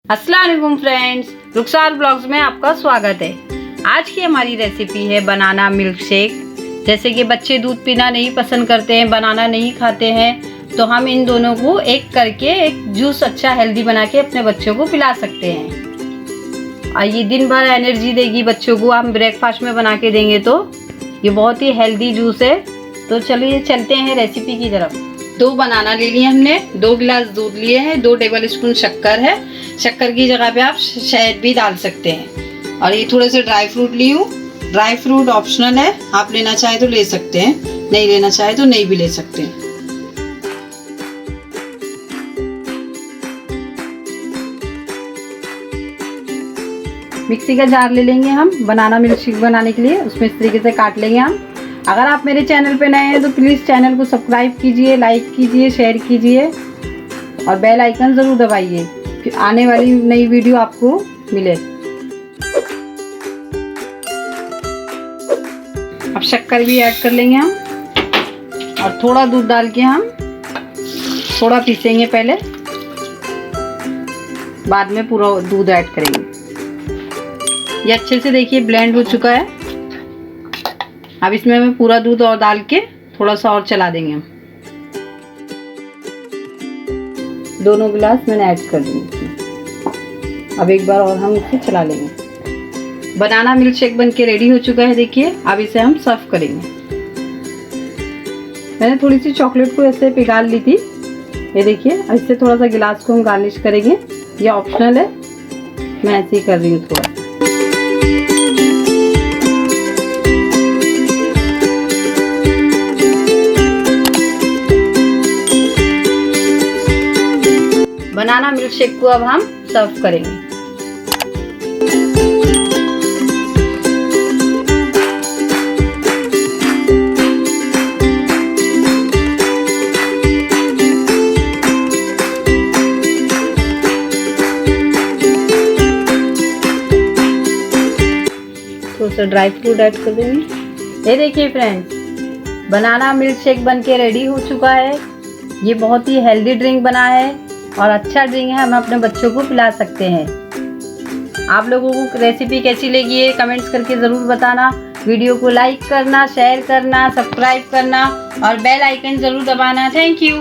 अस्सलाम वालेकुम फ्रेंड्स, रुखसार ब्लॉग्स में आपका स्वागत है। आज की हमारी रेसिपी है बनाना मिल्क शेक। जैसे कि बच्चे दूध पीना नहीं पसंद करते हैं, बनाना नहीं खाते हैं, तो हम इन दोनों को एक करके एक जूस अच्छा हेल्दी बना के अपने बच्चों को पिला सकते हैं। और ये दिन भर एनर्जी देगी बच्चों को। हम ब्रेकफास्ट में बना के देंगे तो ये बहुत ही हेल्दी जूस है। तो चलिए चलते हैं रेसिपी की तरफ। 2 बनाना ले लिए हमने, 2 गिलास दूध लिए हैं, 2 टेबल स्पून शक्कर है। शक्कर की जगह पे आप शहद भी डाल सकते हैं। और ये थोड़े से ड्राई फ्रूट ली हूँ। ड्राई फ्रूट ऑप्शनल है, आप लेना चाहे तो ले सकते हैं, नहीं लेना चाहे तो नहीं भी ले सकते हैं। मिक्सी का जार ले लेंगे हम बनाना मिल्क शेक बनाने के लिए। उसमें इस तरीके से काट लेंगे हम। अगर आप मेरे चैनल पे नए हैं तो प्लीज़ चैनल को सब्सक्राइब कीजिए, लाइक कीजिए, शेयर कीजिए और बेल आइकन ज़रूर दबाइए कि आने वाली नई वीडियो आपको मिले। अब शक्कर भी ऐड कर लेंगे हम और थोड़ा दूध डाल के हम थोड़ा पीसेंगे पहले, बाद में पूरा दूध ऐड करेंगे। ये अच्छे से देखिए ब्लेंड हो चुका है। अब इसमें मैं पूरा दूध और डाल के थोड़ा सा और चला देंगे हम। दोनों गिलास मैंने ऐड कर दिए। अब एक बार और हम इसे चला लेंगे। बनाना मिल्क शेक बन के रेडी हो चुका है। देखिए अब इसे हम सर्व करेंगे। मैंने थोड़ी सी चॉकलेट को ऐसे पिघाल ली थी, ये देखिए। अब इससे थोड़ा सा गिलास को हम गार्निश करेंगे। ये ऑप्शनल है, मैं ऐसे ही कर रही हूँ थोड़ा। बनाना मिल्क शेक को अब हम सर्व करेंगे। थोड़ा सा ड्राई फ्रूट ऐड कर देंगे। ये देखिए फ्रेंड्स, बनाना मिल्क शेक बन के रेडी हो चुका है। ये बहुत ही हेल्दी ड्रिंक बना है और अच्छा ड्रिंक है, हम अपने बच्चों को पिला सकते हैं। आप लोगों को रेसिपी कैसी लगी है कमेंट्स करके ज़रूर बताना। वीडियो को लाइक करना, शेयर करना, सब्सक्राइब करना और बेल आइकन ज़रूर दबाना। Thank you.